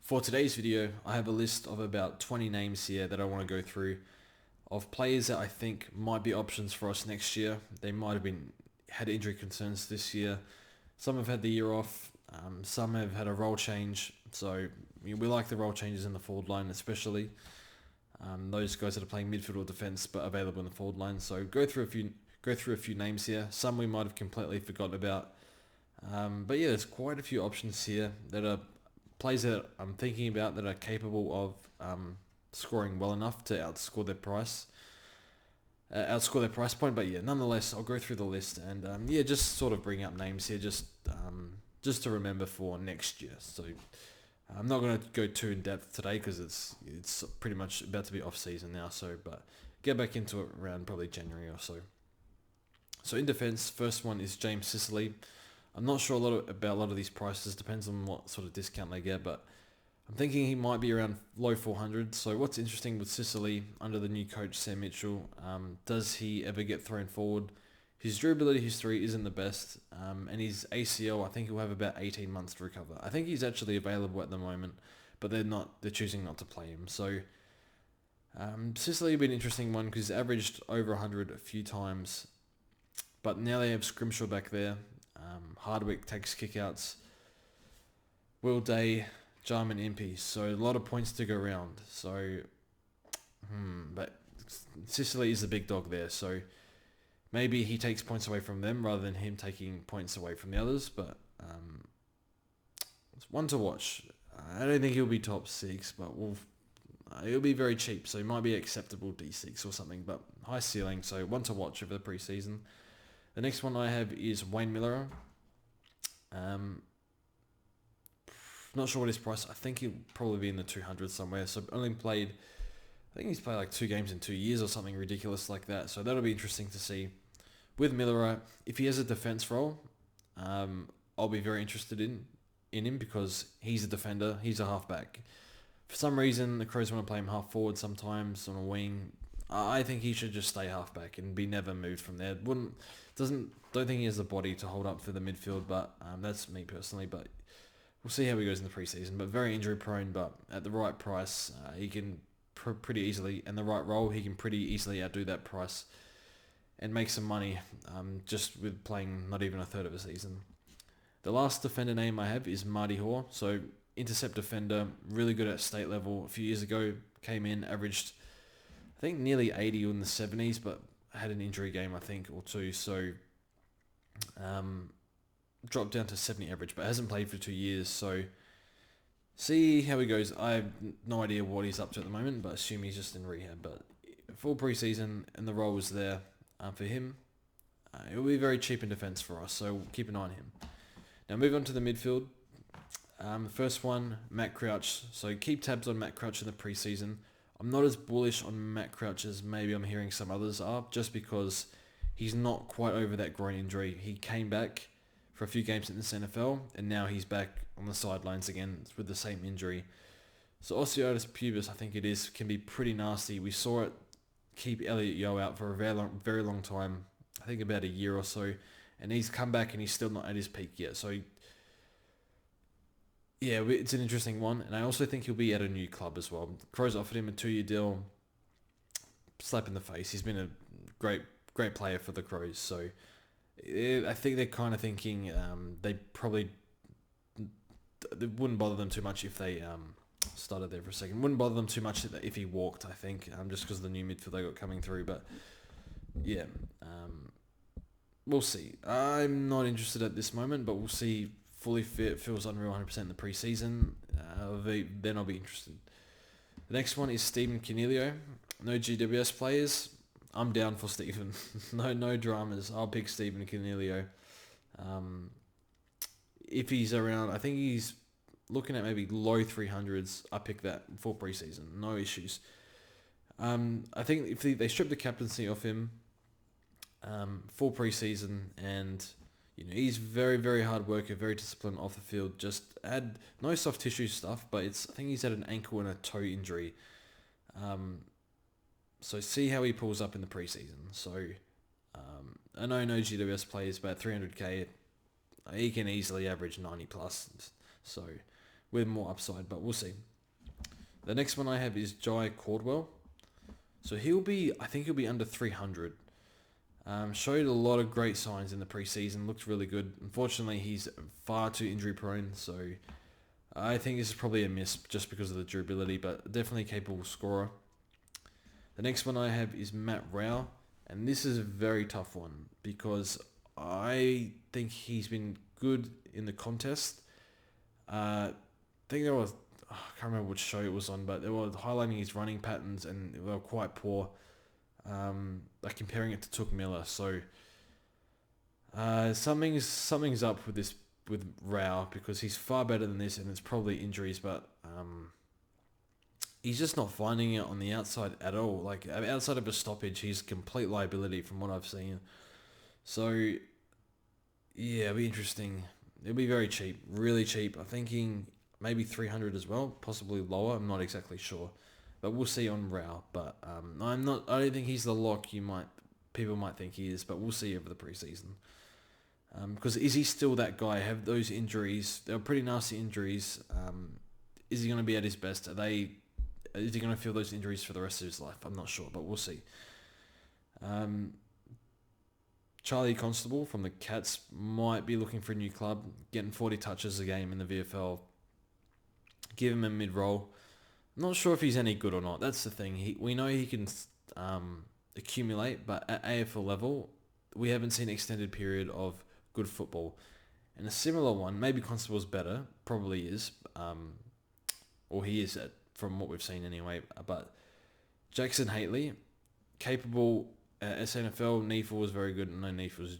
For today's video, I have a list of about 20 names here that I want to go through of players that I think might be options for us next year. They might have had injury concerns this year. Some have had the year off. Some have had a role change. So we like the role changes in the forward line, especially those guys that are playing midfield or defense but available in the forward line. So go through a few names here. Some we might have completely forgotten about. But yeah, there's quite a few options here that are players that I'm thinking about that are capable of scoring well enough to outscore their price point. But yeah, nonetheless, I'll go through the list and just sort of bring up names here, just to remember for next year. So I'm not going to go too in depth today because it's pretty much about to be off season now. So, but get back into it around probably January or so. So in defence, first one is James Sicily. I'm not sure about a lot of these prices. Depends on what sort of discount they get, but I'm thinking he might be around low 400s. So what's interesting with Sicily under the new coach Sam Mitchell, does he ever get thrown forward? His durability history isn't the best, and his ACL, I think he'll have about 18 months to recover. I think he's actually available at the moment, but they're choosing not to play him. So Sicily will be an interesting one because he's averaged over 100 a few times, but now they have Scrimshaw back there. Hardwick takes kickouts. Will Day, Jarman Impey. So a lot of points to go around. So, but Sicily is the big dog there. So maybe he takes points away from them rather than him taking points away from the others. But it's one to watch. I don't think he'll be top 6, but he'll be very cheap. So he might be acceptable D6 or something, but high ceiling. So one to watch over the preseason. The next one I have is Wayne Miller. Not sure what his price. I think he'll probably be in the 200s somewhere. So I think he's played like 2 games in 2 years or something ridiculous like that. So that'll be interesting to see. With Miller, if he has a defense role, I'll be very interested in him because he's a defender. He's a halfback. For some reason, the Crows want to play him half forward sometimes on a wing. I think he should just stay halfback and be never moved from there. Don't think he has the body to hold up for the midfield, but that's me personally. But we'll see how he goes in the preseason. But very injury prone, but at the right price, he can pretty easily, and the right role, he can pretty easily outdo that price and make some money just with playing not even a third of a season. The last defender name I have is Marty Hoare. So intercept defender, really good at state level. A few years ago, came in, averaged I think nearly 80 in the 70s, but had an injury game, I think, or two. So dropped down to 70 average, but hasn't played for 2 years. So see how he goes. I have no idea what he's up to at the moment, but assume he's just in rehab. But full preseason and the role was there for him. It will be very cheap in defence for us, so keep an eye on him. Now move on to the midfield. The first one, Matt Crouch. So keep tabs on Matt Crouch in the preseason. I'm not as bullish on Matt Crouch as maybe I'm hearing some others are, just because he's not quite over that groin injury. He came back for a few games in this NFL, and now he's back on the sidelines again with the same injury. So osteitis pubis, I think it is, can be pretty nasty. We saw it keep Elliot Yeo out for a very long time, I think about a year or so, and he's come back and he's still not at his peak yet. So yeah, it's an interesting one, and I also think he'll be at a new club as well. Crows offered him a 2-year deal. Slap in the face. He's been a great player for the Crows, so I think they're kind of thinking they wouldn't bother them too much if they started there for a second. Wouldn't bother them too much if he walked, I think, just because of the new midfield they got coming through. But yeah, we'll see. I'm not interested at this moment, but we'll see. Fully fit, feels unreal 100% in the preseason. Then I'll be interested. The next one is Stephen Cornelio. No GWS players. I'm down for Stephen. No dramas. I'll pick Stephen Cornelio. If he's around, I think he's looking at maybe low 300s. I pick that for preseason. No issues. I think if they strip the captaincy off him for preseason, and he's very, very hard worker, very disciplined off the field. Just had no soft tissue stuff, but I think he's had an ankle and a toe injury. So see how he pulls up in the preseason. So I know no GWS players, but 300k, he can easily average 90 plus. So with more upside, but we'll see. The next one I have is Jai Cordwell. So I think he'll be under 300. Showed a lot of great signs in the preseason, looked really good. Unfortunately, he's far too injury prone, so I think this is probably a miss just because of the durability, but definitely a capable scorer. The next one I have is Matt Rao, and this is a very tough one because I think he's been good in the contest. I think there was, I can't remember which show it was on, but they were highlighting his running patterns and they were quite poor. Like comparing it to Took Miller, so something's up with Rao because he's far better than this, and it's probably injuries, but he's just not finding it on the outside at all. Like outside of a stoppage, he's complete liability from what I've seen. So yeah, it'll be interesting. It'll be very cheap, really cheap. I'm thinking maybe 300 as well, possibly lower. I'm not exactly sure. But we'll see on Rao. But I don't think he's the lock people might think he is. But we'll see over the preseason. Because is he still that guy? Have those injuries? They're pretty nasty injuries. Is he going to be at his best? Is he going to feel those injuries for the rest of his life? I'm not sure, but we'll see. Charlie Constable from the Cats might be looking for a new club, getting 40 touches a game in the VFL. Give him a mid-roll. Not sure if he's any good or not. That's the thing. We know he can accumulate, but at AFL level, we haven't seen an extended period of good football. And a similar one, maybe Constable's better, probably is, or he is from what we've seen anyway. But Jackson Haitley, capable at SNFL. Neefel was very good. No, Neefel was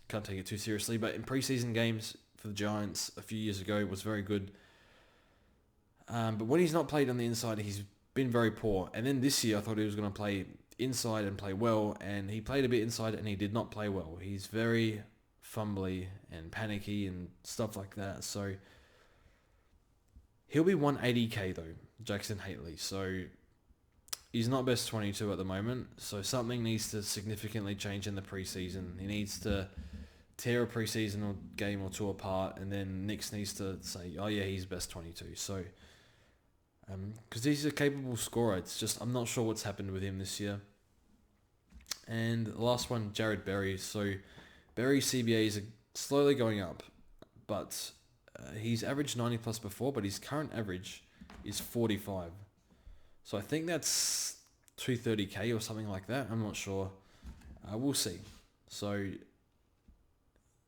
can't take it too seriously. But in preseason games for the Giants a few years ago, was very good. But when he's not played on the inside, he's been very poor. And then this year, I thought he was going to play inside and play well, and he played a bit inside and he did not play well. He's very fumbly and panicky and stuff like that. So he'll be 180k though, Jackson Haitley. So he's not best 22 at the moment. So something needs to significantly change in the preseason. He needs to tear a preseason game or two apart, and then Nix needs to say, oh yeah, he's best 22. So because he's a capable scorer. It's just I'm not sure what's happened with him this year. And the last one, Jarryd Berry. So Berry CBAs are slowly going up, but he's averaged 90 plus before, but his current average is 45. So I think that's 230k or something like that. I'm not sure. We'll see. So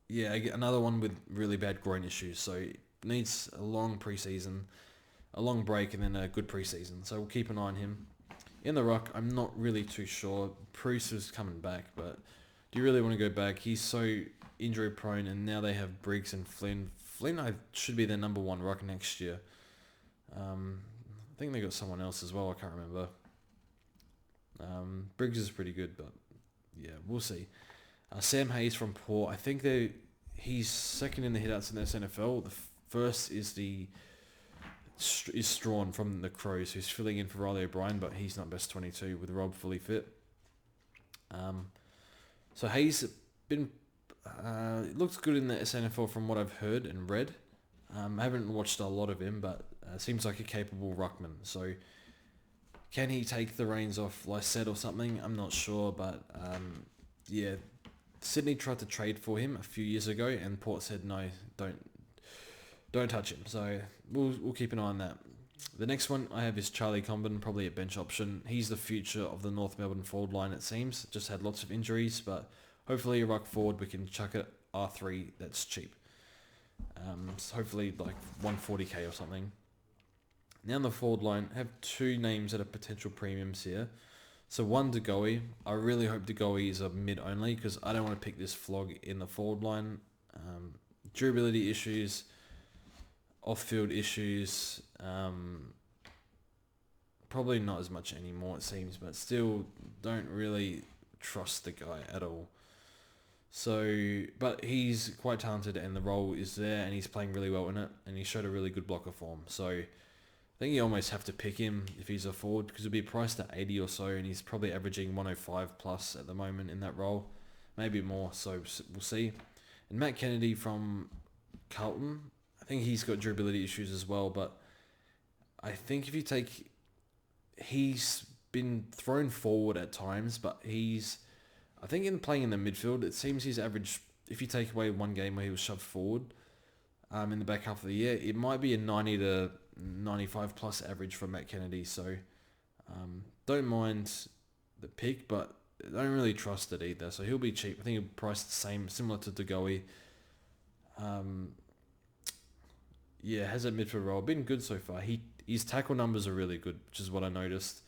yeah, another one with really bad groin issues. So needs a long preseason, a long break, and then a good preseason. So we'll keep an eye on him. In the ruck, I'm not really too sure. Bruce is coming back, but do you really want to go back? He's so injury prone, and now they have Briggs and Flynn. Flynn should be their number one ruck next year. I think they got someone else as well. I can't remember. Briggs is pretty good, but yeah, we'll see. Sam Hayes from Port. I think he's second in the hitouts in the SNFL. The first is Strawn from the Crows, who's filling in for Riley O'Brien, but he's not best 22 with Rob fully fit. So Hayes been looks good in the SNFL from what I've heard and read. I haven't watched a lot of him, but seems like a capable ruckman. So can he take the reins off Lysette or something? I'm not sure, but yeah, Sydney tried to trade for him a few years ago, and Port said no, don't touch him. So we'll keep an eye on that. The next one I have is Charlie Comben, probably a bench option. He's the future of the North Melbourne forward line, it seems. Just had lots of injuries, but hopefully a ruck forward we can chuck it R3 that's cheap. So hopefully like 140k or something. Now on the forward line, I have two names that are potential premiums here. So one, DeGoey. I really hope DeGoey is a mid only because I don't want to pick this flog in the forward line. Durability issues, off-field issues, probably not as much anymore it seems, but still don't really trust the guy at all. So, but he's quite talented and the role is there and he's playing really well in it and he showed a really good blocker form. So I think you almost have to pick him if he's a forward because he'll be priced at 80 or so and he's probably averaging 105 plus at the moment in that role, maybe more, so we'll see. And Matt Kennedy from Carlton, I think he's got durability issues as well, but I think if you take, he's been thrown forward at times, but I think in playing in the midfield, it seems his average, if you take away one game where he was shoved forward, in the back half of the year, it might be a 90 to 95 plus average from Matt Kennedy. So don't mind the pick, but I don't really trust it either. So he'll be cheap. I think he'll price the same, similar to Degoe. Has a midfield role. Been good so far. His tackle numbers are really good, which is what I noticed.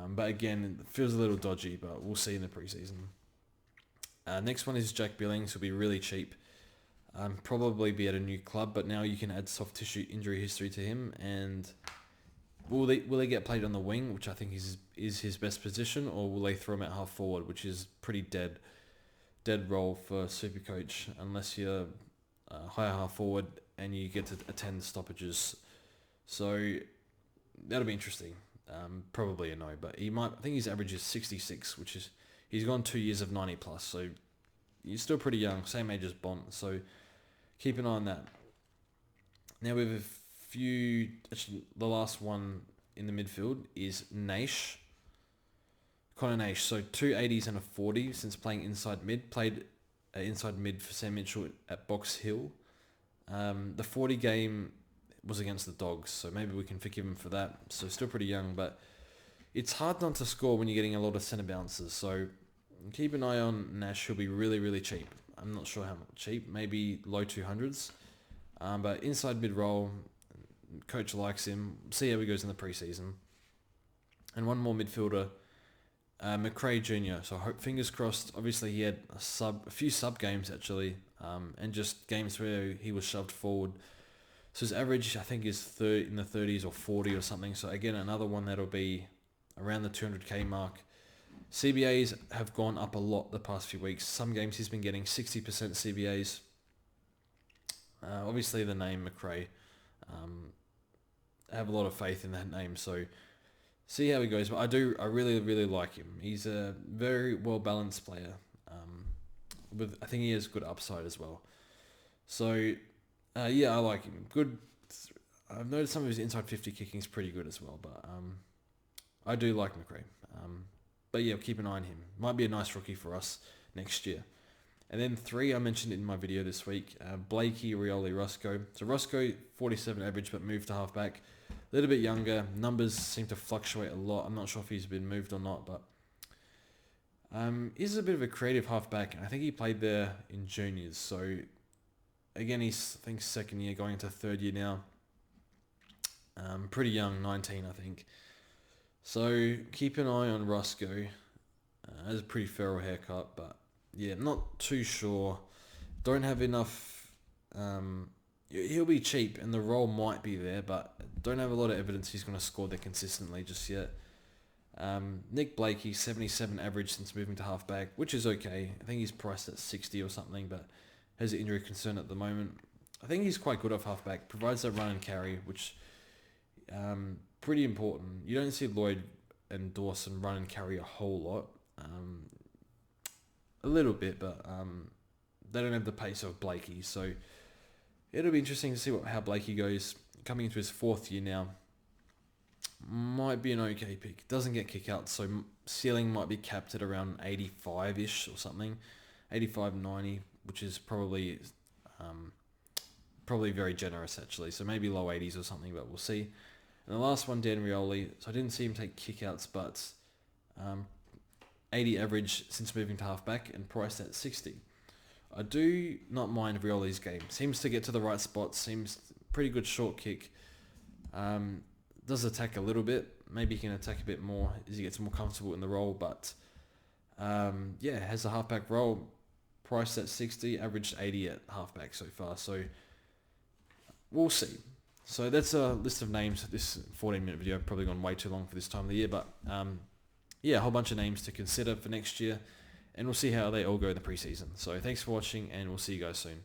But again, it feels a little dodgy, but we'll see in the preseason. Next one is Jack Billings. He'll be really cheap. Probably be at a new club, but now you can add soft tissue injury history to him. And will they get played on the wing, which I think is his best position, or will they throw him at half forward, which is pretty dead role for Supercoach, unless you're higher half forward and you get to attend stoppages. So that'll be interesting. Probably a no, but I think his average is 66, which is, he's gone 2 years of 90 plus, so he's still pretty young, same age as Bont, so keep an eye on that. Now we have a few, actually the last one in the midfield is Naish. Connor Naish, so 2 80s and a 40 since playing inside mid, played inside mid for Sam Mitchell at Box Hill. The 40 game was against the Dogs, so maybe we can forgive him for that. So still pretty young, but it's hard not to score when you're getting a lot of centre bounces. So keep an eye on Nash. He'll be really, really cheap. I'm not sure how cheap, maybe low 200s. But inside mid-roll, coach likes him. See how he goes in the preseason. And one more midfielder, McRae Jr. So fingers crossed. Obviously, he had a few sub games actually, and just games where he was shoved forward. So his average, I think, is in the 30s or 40 or something. So again, another one that'll be around the 200k mark. CBAs have gone up a lot the past few weeks. Some games he's been getting 60% CBAs. Obviously, the name McRae. I have a lot of faith in that name. So see how he goes. But I really, really like him. He's a very well-balanced player. I think he has good upside as well. So I like him. Good. I've noticed some of his inside 50 kicking is pretty good as well, but I do like McRae. But yeah, keep an eye on him. Might be a nice rookie for us next year. And then 3 I mentioned in my video this week, Blakey, Rioli, Roscoe. So Roscoe, 47 average, but moved to halfback. A little bit younger. Numbers seem to fluctuate a lot. I'm not sure if he's been moved or not, but he's a bit of a creative halfback, and I think he played there in juniors. So again, he's, I think, second year, going into third year now. Pretty young, 19, I think. So keep an eye on Roscoe. Has a pretty feral haircut, but yeah, not too sure. Don't have enough. He'll be cheap, and the role might be there, but don't have a lot of evidence he's going to score there consistently just yet. Nick Blakey, 77 average since moving to halfback, which is okay. I think he's priced at 60 or something, but has an injury concern at the moment. I think he's quite good off halfback. Provides that run and carry, which pretty important. You don't see Lloyd and Dawson run and carry a whole lot. A little bit, but they don't have the pace of Blakey. So it'll be interesting to see how Blakey goes. Coming into his 4th year now. Might be an okay pick. Doesn't get kick out, so ceiling might be capped at around 85-ish or something. 85, 90, which is probably very generous actually. So maybe low 80s or something, but we'll see. And the last one, Dan Rioli. So I didn't see him take kickouts, but 80 average since moving to halfback and priced at 60. I do not mind Rioli's game. Seems to get to the right spot. Seems pretty good short kick. Does attack a little bit. Maybe he can attack a bit more as he gets more comfortable in the role. But has a halfback role. Priced at 60, averaged 80 at halfback so far. So we'll see. So that's a list of names. This 14-minute video probably gone way too long for this time of the year, but a whole bunch of names to consider for next year, and we'll see how they all go in the preseason. So thanks for watching, and we'll see you guys soon.